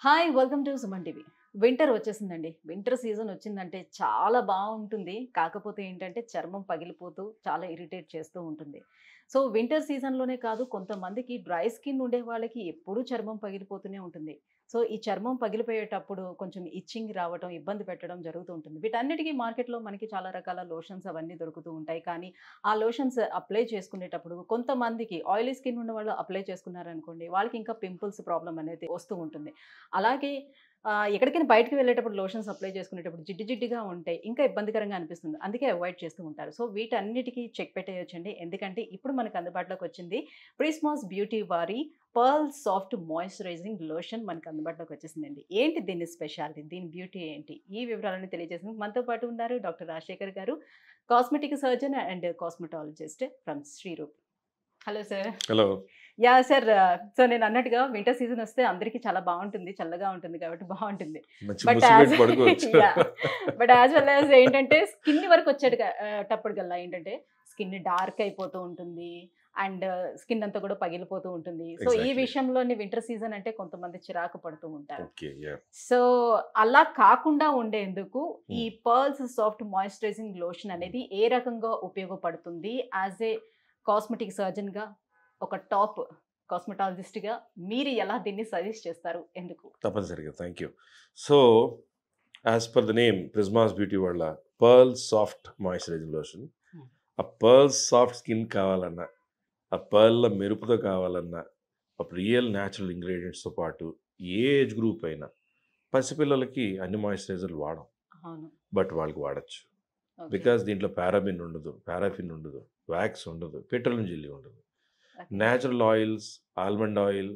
Hi welcome to Suman TV. Winter వచ్చేసిందండి. Winter season వచ్చిందంటే చాలా బాగుంటుంది. కాకపోతే ఏంటంటే చర్మం పగిలిపోతూ చాలా ఇరిటేట్ చేస్తూ ఉంటుంది. సో వింటర్ సీజన్లోనే కాదు, కొంతమందికి డ్రై స్కిన్ ఉండే వాళ్ళకి ఎప్పుడూ చర్మం పగిలిపోతూనే ఉంటుంది. సో ఈ చర్మం పగిలిపోయేటప్పుడు కొంచెం ఇచ్చింగ్ రావటం, ఇబ్బంది పెట్టడం జరుగుతూ ఉంటుంది. వీటన్నిటికీ మార్కెట్లో మనకి చాలా రకాల లోషన్స్ అవన్నీ దొరుకుతూ ఉంటాయి. కానీ ఆ లోషన్స్ అప్లై చేసుకునేటప్పుడు కొంతమందికి ఆయిలీ స్కిన్ ఉన్న వాళ్ళు అప్లై చేసుకున్నారనుకోండి, వాళ్ళకి ఇంకా పింపుల్స్ ప్రాబ్లమ్ అనేది వస్తూ ఉంటుంది. అలాగే ఎక్కడికైనా బయటికి వెళ్ళేటప్పుడు లోషన్స్ అప్లై చేసుకునేటప్పుడు జిడ్డు జిడ్డుగా ఉంటాయి. ఇంకా ఇబ్బందికరంగా అనిపిస్తుంది. అందుకే అవాయిడ్ చేస్తూ ఉంటారు. సో వీటన్నిటికీ చెక్ పెట్టేయొచ్చండి. ఎందుకంటే ఇప్పుడు మనకు అందుబాటులోకి వచ్చింది ప్రిస్మాస్ బ్యూటీ వారి పర్ల్ సాఫ్ట్ మాయిశ్చరైజింగ్ లోషన్ మనకు అందుబాటులోకి వచ్చేసిందండి. ఏంటి దీని స్పెషాలిటీ? దీని బ్యూటీ ఏంటి? ఈ వివరాలను తెలియజేసేందుకు మనతో పాటు ఉన్నారు డాక్టర్ రాజశేఖర్ గారు, cosmetic surgeon and cosmetologist from Shreeroop. Hello sir. Hello. Yeah! Sir. So నేను అన్నట్టుగా వింటర్ సీజన్ వస్తే అందరికీ చాలా బావుంటుంది. చల్లగా ఉంటుంది కాబట్టి బావుంటుంది. మంచి బట్ ముసుగు యాస్ పెట్టి పడుకోవచ్చు. Yeah! But as well as ఏంటంటే స్కిన్ వరకు టప్పటికల్లా ఏంటంటే స్కిన్ డార్క్ అయిపోతూ ఉంటుంది. అండ్ స్కిన్ అంతా కూడా పగిలిపోతూ ఉంటుంది. సో ఈ ఎగ్జాక్ట్‌లీ. విషయంలోని వింటర్ సీజన్ అంటే కొంతమంది చిరాకు పడుతూ ఉంటారు. ఓకే. యాహ్! సో అలా కాకుండా ఉండేందుకు ఈ హ్మ్. పర్ల్స్ సాఫ్ట్ మాయిశ్చరైజింగ్ లోషన్ అనేది ఏ రకంగా ఉపయోగపడుతుంది? యాస్ ఏ కాస్మెటిక్ సర్జన్‌గా, ఒక టాప్ కాస్మెటాలజిస్ట్‌గా మీరు ఎలా దీన్ని సజెస్ట్ చేస్తారు? ఎందుకు? తప్పనిసరిగా. Thank you. So, as per the name Prisma's beauty వాళ్ళ pearl soft moisturising lotion. Hmm. ఆ పర్ల్ సాఫ్ట్ స్కిన్ కావాలన్నా, ఆ పర్ల్‌ల మెరుపుతో కావాలన్నా, రియల్ న్యాచురల్ ఇంగ్రీడియెంట్స్‌తో పాటు ఏ ఏజ్ గ్రూప్ అయినా, పసిపిల్లలకి అన్ని మాయిశ్చరైజర్లు వాడం. అవును. బట్ వాళ్ళకి వాడొచ్చు. ఓకే. బికాస్ దీంట్లో పారాబిన్ ఉండదు, పారాఫిన్ ఉండదు, వ్యాక్స్ ఉండదు, పెట్రోలియం జెల్లీ ఉండదు. Okay. Natural oils, almond oil,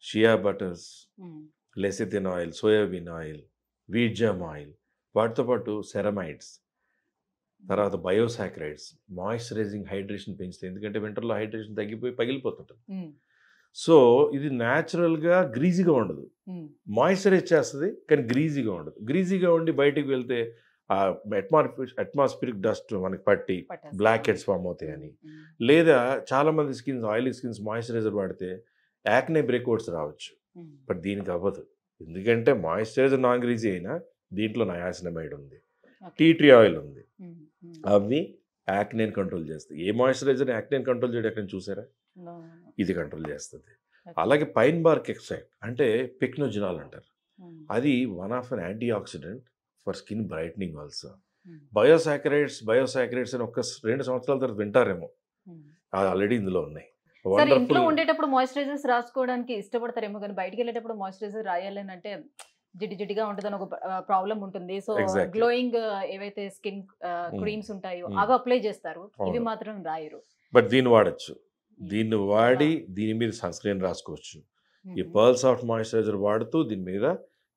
shea butters, hmm. Lecithin oil, soybean oil, wheat germ oil, వాటితో పాటు సెరమైడ్స్, తర్వాత బయోసాక్రైడ్స్, మాయిశ్చరైజింగ్ హైడ్రేషన్ పెంచుతాయి. ఎందుకంటే వింటర్లో హైడ్రేషన్ తగ్గిపోయి పగిలిపోతుంటుంది. హ్మ్. సో ఇది న్యాచురల్గా గ్రీజీగా ఉండదు. హ్మ్. మాయిశ్చరైజ్ చేస్తుంది కానీ గ్రీజీగా ఉండదు. గ్రీజీగా ఉండి బయటికి వెళ్తే ఆ అట్మాస్ఫిరిక్ డస్ట్ మనకి పట్టి పట్టేస్తుంది. బ్లాక్ హెడ్స్ ఫామ్ అవుతాయని, హ్మ్. లేదా చాలామంది స్కిన్స్ ఆయిలీ స్కిన్స్ మాయిశ్చరైజర్ వాడితే యాక్నే బ్రేక్అవుట్స్ రావచ్చు. హ్మ్. బట్ దీనికి అవ్వదు. ఎందుకంటే మాయిశ్చరైజర్ నాన్ గ్రీజీ అయినా దీంట్లో నయాసినమైడ్ ఉంది, ఓకే. టీ ట్రీ ఆయిల్ ఉంది. హ్మ్. హ్మ్. అవి యాక్నేని కంట్రోల్ చేస్తాయి. ఏ మాయిశ్చరైజర్ యాక్నేని కంట్రోల్ చేయడం ఎక్కడ చూసారా? నో. ఇది కంట్రోల్ చేస్తుంది. ఓకే. అలాగే పైన్ బార్క్ ఎక్స్ట్రాక్ట్ అంటే పిక్నోజినాల్ అంటారు. హ్మ్. అది one of an anti oxidant for skin brightening also. హ్మ్. బయోసాక్రైడ్స్ అని ఒక 2 సంవత్సరాల తర్వాత వింటారేమో. హ్మ్. అది ఆల్రెడీ ఇందులో ఉన్నాయి. సరే, ఇంట్లో వండర్ఫుల్. ఉండేటప్పుడు మాయిశ్చరైజర్స్ రాసుకోవడానికి ఇష్టపడతారేమో కానీ బయటికెళ్ళేటప్పుడు మాయిశ్చరైజర్ రాయాలని అంటే జిడ్డు జిడ్డుగా ఉంటదని ఒక ప్రాబ్లమ్ ఉంటుంది. So exactly. గ్లోయింగ్ ఏవైతే స్కిన్ హ్మ్. క్రీమ్స్ ఉంటాయో హ్మ్. అవి అప్లై చేస్తారు. ఇవి అవును. మాత్రం రాయరు. బట్ దీన్ని వాడచ్చు. దీన్ని వాడి ఆ. దీని మీద సన్ స్క్రీన్ రాసుకోవచ్చు. ఈ మ్మ్. పర్ల్ సాఫ్ట్ మాయిశ్చరైజర్ వాడుతూ దీని మీద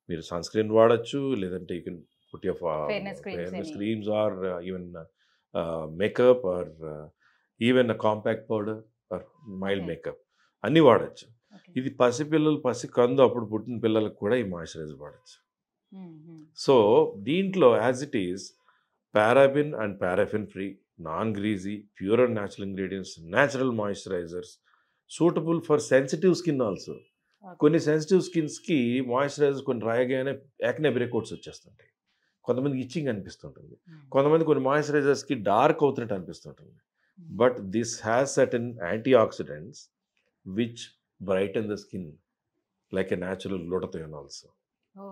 మీరు సన్ స్క్రీన్ వాడచ్చు. లేదంటే you can put your fairness creams fairness అని. Creams or even makeup or even compact powder or mild okay. Makeup అన్నీ వాడచ్చు. ఓకే. ఇది పసిపిల్లలు పసికందు అప్పుడు పుట్టిన పిల్లలకు కూడా ఈ మాయిశ్చరైజర్ వాడచ్చు. మ్మ్. సో దీంట్లో as it is paraben and paraffin free, non greasy, pure and natural ingredients, natural moisturizers, suitable for sensitive skin also. Okay. కొన్ని సెన్సిటివ్ స్కిన్స్కి మాయిశ్చరైజర్స్ కొన్ని రాయగానే యాక్నే బ్రేక్అవుట్స్ వచ్చేస్తుంటాయి. కొంతమందికి ఇచ్చింగ్ అనిపిస్తుంటుంది. మ్మ్. కొంతమంది కొన్ని మాయిశ్చరైజర్స్కి డార్క్ అవుతున్నట్టు అనిపిస్తుంటుంది. మ్మ్. But this has certain antioxidants which brighten the skin like a natural glutathione also. Oh.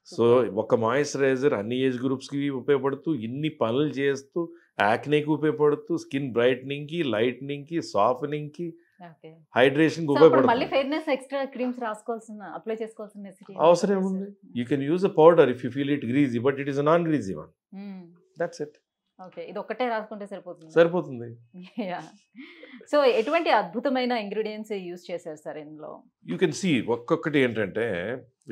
So super. ఒక మాయిశ్చరైజర్ అన్ని ఏజ్ గ్రూప్స్కి ఉపయోగపడుతూ, ఇన్ని పనులు చేస్తూ, యాక్నేకి ఉపయోగపడుతూ, స్కిన్ బ్రైట్నింగ్కి, లైట్నింగ్కి, సాఫ్టనింగ్కి, ఓకే. హైడ్రేషన్కి సో అప్పుడు మళ్ళీ ఉపయోగపడుతుంది. ఫెయిర్నెస్ ఎక్స్ట్రా క్రీమ్స్ అప్లై చేసుకోవాల్సిన నెసిటీ అవసరం ఏముంది? You can use a powder if you feel it greasy, but it is a non greasy one. That's it. Okay. ఇది ఒక్కటే రాసుకుంటే సరిపోతుంది. సరిపోతుంది. యా. సో ఎటువంటి అద్భుతమైన ఇంగ్రీడియంట్స్ యూజ్ చేశారు సార్ ఇందులో? యూ కెన్ సీ ఒక్కొక్కటి ఏంటంటే,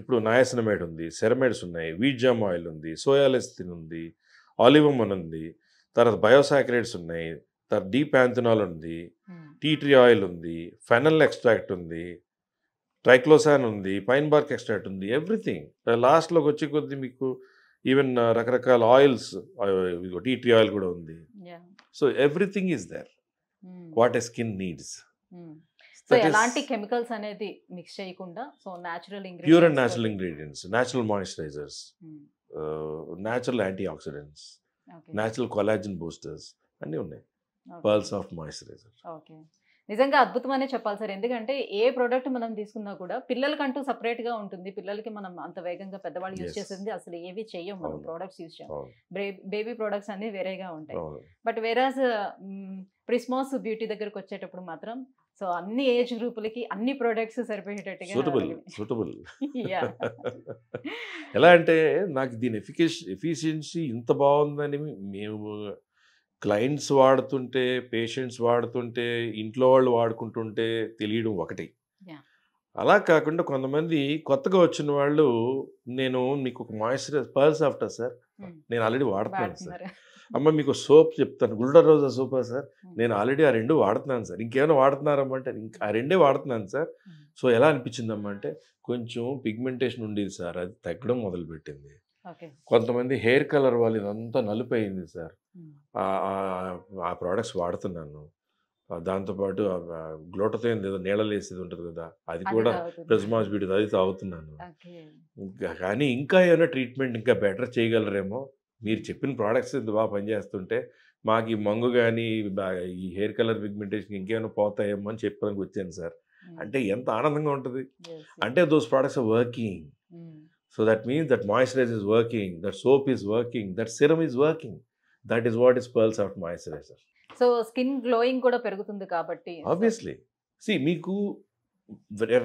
ఇప్పుడు నయాసినమైడ్ ఉంది, సెరమైడ్స్ ఉన్నాయి, వీట్ జామ్ ఆయిల్ ఉంది, సోయా లెసిథిన్ ఉంది, ఆలివమన్ ఉంది, తర్వాత బయోసాక్రైడ్స్ ఉన్నాయి, తర్వాత డీపాంథనాల్ ఉంది, టీ ట్రీ ఆయిల్ ఉంది, ఫెనల్ ఎక్స్ట్రాక్ట్ ఉంది, ట్రైక్లోసాన్ ఉంది, పైన్ బార్క్ ఎక్స్ట్రాక్ట్ ఉంది, ఎవ్రీథింగ్. లాస్ట్లోకి వచ్చే కొద్ది మీకు ఈవెన్ రకరకాల ఆయిల్స్, టీ ట్రీ ఆయిల్ కూడా ఉంది. Yeah. So everything is there what a skin needs. So That is ఎలాంటి కెమికల్స్ అనేది మిక్స్ చేయకుండా so natural pure and ingredients natural ingredients, natural moisturizers, natural antioxidants, okay natural collagen boosters అన్నీ ఉన్నాయి. Pearls of moisturizer. Okay నిజంగా అద్భుతమనే చెప్పాలి sir. ఎందుకంటే ఏ product మనం తీసుకున్నా కూడా పిల్లలకంటూ separate గా ఉంటుంది. పిల్లలకి మనం అంత వేగంగా పెద్దవాళ్ళు యూజ్ Yes. చేసేది అసలు ఏవి చెయ్యం మనం, అవును. ప్రోడక్ట్స్ యూజ్ చేయం. అవును, బేబీ ప్రోడక్ట్స్ అన్ని వేరేగా ఉంటాయి. అవును. బట్ వేరాజ్ ప్రిస్మాస్ బ్యూటీ దగ్గరకు వచ్చేటప్పుడు మాత్రం సో అన్ని ఏజ్ గ్రూపులకి అన్ని ప్రోడక్ట్స్ సరిపోయేటట్టుగా సూటబుల్ యా ఎలా అంటే నాకు దీని ఎఫిషియన్సీ ఇంత బాగుందని మేము క్లయింట్స్ వాడుతుంటే, పేషెంట్స్ వాడుతుంటే, ఇంట్లో వాళ్ళు వాడుకుంటుంటే తెలియడం ఒకటి. Yeah. అలా కాకుండా కొంతమంది కొత్తగా వచ్చిన వాళ్ళు, నేను మీకు ఒక మాయిశ్చరైజర్ పర్ల్స్ ఆఫ్టర్ సార్, నేను ఆల్రెడీ వాడుతున్నాను సార్. వాడుతున్నారు. అమ్మ మీకు సోప్ చెప్తాను, గుల్డర్ రోజా సోపా సార్, నేను ఆల్రెడీ ఆ 2 వాడుతున్నాను సార్, ఇంకేమైనా వాడుతున్నారమ్మా అంటే ఇంకా ఆ 2 వాడుతున్నాను సార్. సో ఎలా అనిపించిందమ్మా అంటే కొంచెం పిగ్మెంటేషన్ ఉండేది సార్, అది తగ్గడం మొదలుపెట్టింది. ఓకే కొంతమంది హెయిర్ కలర్ వాళ్ళు ఇదంతా నలుపు అయింది సార్, ఆ ప్రోడక్ట్స్ వాడుతున్నాను. దాంతోపాటు గ్లూటథైన్ ఏదో నీళ్ళలో వేసేది ఉంటుంది కదా, అది కూడా ప్రిస్మాస్ బ్యూటీ అది తాగుతున్నాను. కానీ ఇంకా ఏమైనా ట్రీట్మెంట్ ఇంకా బెటర్ చేయగలరేమో, మీరు చెప్పిన ప్రోడక్ట్స్ ఇంత బాగా పనిచేస్తుంటే మాకు ఈ మంగు కానీ ఈ హెయిర్ కలర్ పిగ్మెంటేషన్ ఇంకేమైనా పోతాయేమో అని చెప్పడానికి వచ్చాను సార్. అంటే ఎంత ఆనందంగా ఉంటుంది అంటే those products are working. So that means that moisturizer is working, that soap is working, that serum is working. That is what is Pearls Out Moisturizer. So skin glowing కూడా పెరుగుతుంది కాబట్టి Obviously. See, మీకు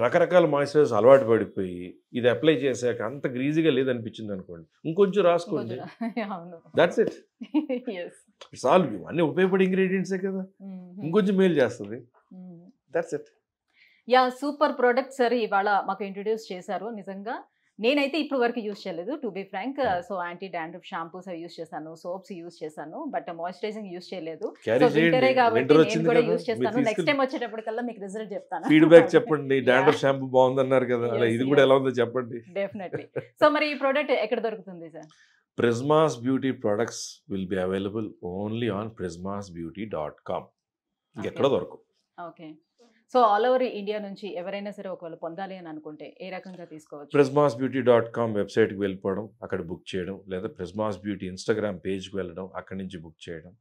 రకరకాల moisturisers అలవాటు పడిపోయి ఇది apply చేశాక అంత గ్రీజీగా లేదనిపించింది అనుకోండి, ఇంకొంచెం రాసుకోండి. అవును that's it. yes it's all అన్ని ఉపయోగపడే ఇంగ్రీడియంట్సే కదా, ఇంకొంచెం మేలు చేస్తుంది. That's it. Yeah super product sir ఇవాళ మాకు ఇంట్రొడ్యూస్ చేశారు. నిజంగా నేనైతే ఇప్పుడు వరకు యూజ్ చేయలేదు to be frank. So anti dandruff shampoos అవి యూజ్ చేశాను, సోప్స్ యూజ్ చేశాను, బట్ మాయిశ్చరైజింగ్ యూజ్ చేయలేదు. సో వింటరే కాబట్టి నేను కూడా యూజ్ చేస్తాను. నెక్స్ట్ టైం వచ్చేటప్పటికల్లా మీకు రిజల్ట్ చెప్తాను. ఫీడ్బ్యాక్ చెప్పండి. డాండ్రఫ్ షాంపూ బాగుందన్నారు కదా, అలా ఇది కూడా ఎలా ఉందో చెప్పండి. డెఫినెట్లీ. సో మరి ఈ ప్రోడక్ట్ ఎక్కడ దొరుకుతుంది sir? Prisma's Beauty products will be available only on prismasbeauty.com. ఎక్కడ దొరకవు. Okay. So all over India నుంచి ఎవరైనా సరే ఒకవేళ పొందాలి అని అనుకుంటే ఏ రకంగా తీసుకోవచ్చు? prismasbeauty.com వెబ్సైట్కి వెళ్ళిపోవడం, అక్కడ బుక్ చేయడం, లేదా ప్రిస్మాస్ బ్యూటీ ఇన్స్టాగ్రామ్ పేజ్కి వెళ్ళడం, అక్కడి నుంచి బుక్ చేయడం,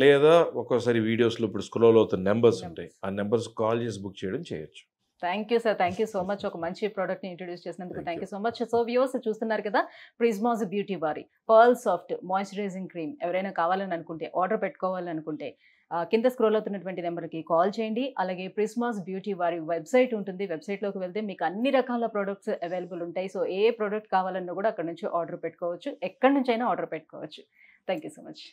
లేదా ఒక్కోసారి వీడియోస్లో ఇప్పుడు స్క్రోల్ అవుతున్న నెంబర్స్ ఉంటాయి, ఆ నెంబర్స్ కాల్ చేసి బుక్ చేయడం చేయొచ్చు. Thank you sir, thank you so much. ఒక మంచి ప్రోడక్ట్ని ఇంట్రొడ్యూస్ చేసినందుకు thank you so much. So viewers చూస్తున్నారు కదా, ప్రిస్మాస్ బ్యూటీ వారి పర్ల్ సాఫ్ట్ మాయిశ్చరైజింగ్ క్రీమ్ ఎవరైనా కావాలని అనుకుంటే, ఆర్డర్ పెట్టుకోవాలని అనుకుంటే కింద స్క్రోల్ అవుతున్నటువంటి నెంబర్కి కాల్ చేయండి. అలాగే ప్రిస్మాస్ బ్యూటీ వారి వెబ్సైట్ ఉంటుంది, వెబ్సైట్లోకి వెళ్తే మీకు అన్ని రకాల ప్రోడక్ట్స్ అవైలబుల్ ఉంటాయి. సో ఏ ప్రోడక్ట్ కావాలన్నా కూడా అక్కడ నుంచి ఆర్డర్ పెట్టుకోవచ్చు, ఎక్కడి నుంచైనా ఆర్డర్ పెట్టుకోవచ్చు. Thank you so much.